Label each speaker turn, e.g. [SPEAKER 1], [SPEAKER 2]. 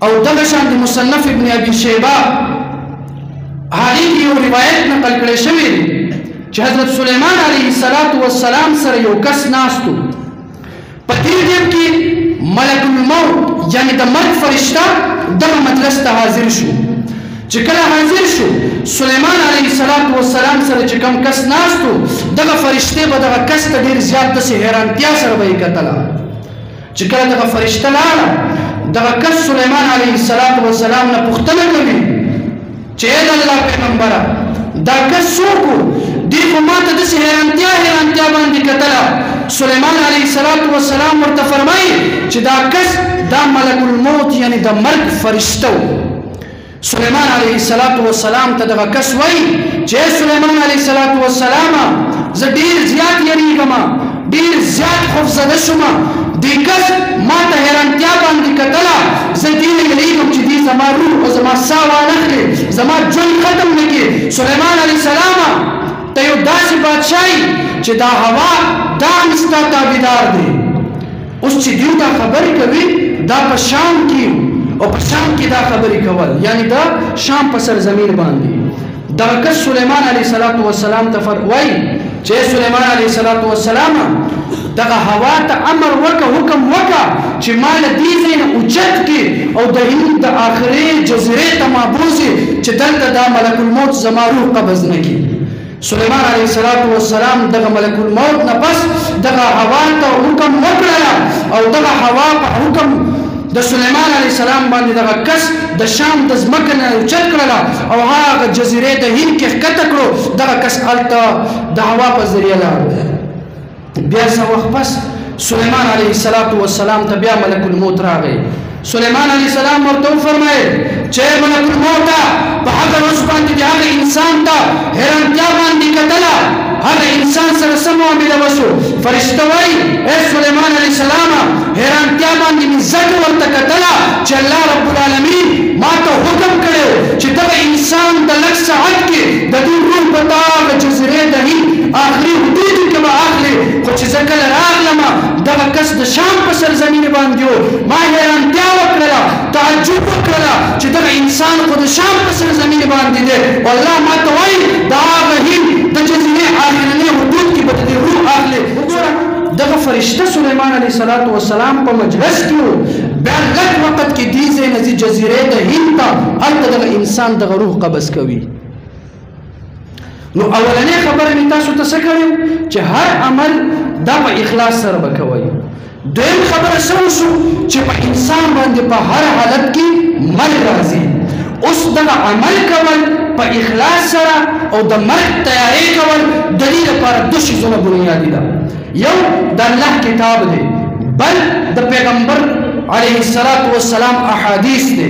[SPEAKER 1] او دغه شان د مصنف ابن ابي شيبه هغه یو روایت نقل کړی شوی دی چې حضرت سلیمان علیه السلام سره یو کس ناستو په دې ټیم کې ملک الموت یعنی د مرګ فرشته دغه مجلس ته حاضر شو چې کله حاضر شو سلیمان علیه السلام سره چې کوم کس ناستو دغه فرشته به دغه کس ته ډیر زیات د حیرانتیا سره به یې کتله چې کله دغه فرشته لاړه دغه کس سلیمان علیه السلام نه پوښتنه کوي چې اے د الله پیغمبره دا کس څوک و دې خو ما ته داسې حیرانتیا باندې کتله سلیمان علیه السلام ورته فرمایي چې دا کس دا ملک الموت یعنی د مرګ فرشته و سلیمان علیه السلام ته دغه کس وایي چې سلیمان علیه السلام زه ډېر زیات یریږم ډېر زیات خوفزده شوم دې کس ما ته حیرانتیا باندې کتله زه دې نه یریږم چې دې زما روح او زما ساه وانخلي زما ژوند ختم نه کړي سلیمان علیه السلام ته یو داسې بادشاهي چې دا هوا دا هم ستا تابعدار دی اوس چې دوی دا خبرې کوي دا په شام کې او په شام کې دا خبرې کول یعنی دا شام په سرزمین باندې دغه کس سلیمان علیه السلام ته وایي چې سلیمان علیه السلام دغه هوا ته امر وکړه حکم وکړه چې ما له دې ځای نه اوچت کړي او د هند د آخرې جزیرې ته ما بوځي چې دلته دا ملک الموت زما روح قبض نه کړي سلیمان علیه السلام دغه ملک الموت نه پس دغه هوا ته حکم وکړه او دغه هوا په حکم د سلیمان علیه السلام باندې دغه کس د شام د ځمکې نه اوچت کړله او هغه جزیرې د هند کې ښکته کړو دغه کس هلته د هوا په ذریعه لاړ بیا څه وخت پس سلیمان علیه السلام ته بیا ملک الموت راغی سلیمان علیه السلام ورته وفرمایل چې ملک الموت په هغه ورځ باندې د هغه انسان ته حیرانتیا باندې کتله هغه انسان سره څه معامله وشو فرشته وایي ای سلیمان علیه السلام حیرانتیا باندې مې ځکه ورته کتله چې الله رب العالمین ما ته حکم کړی چې دغه انسان د لږ ساعت کې د دې روح په دغه جزیرې د هند آخري حدودو کې به اخلي خو چې زه کله راغلم دغه کس د شام په سرزمین باندې و ما حیرانتیا وکړله تعجب وکړله چې دغه انسان خو د شام په سرزمین باندې دی او الله ما ته وایي د هغه هند د جزیرې آخرني حدود کې به د دې روح اخلي وګوره دغه فرشته سلیمان علیه السلام په مجلس کې و بیا لږ وخت کې دې ځای نه ځي جزیرې د هند ته هلته دغه انسان دغه روح قبض کوي نو اولنې خبره مې تاسو ته څه کړې چې هر عمل دا په اخلاص سره به کوئ دویم خبره څه وشو چې په انسان باندې په هر حالت کې مرګ راځي اوس دغه عمل کول په اخلاص سره او د مرګ تیاری کول د دې لپاره دوه شیزونه بنیادي ده یو د الله کتاب دی بل د پیغمبر علیه السلام احادیث دی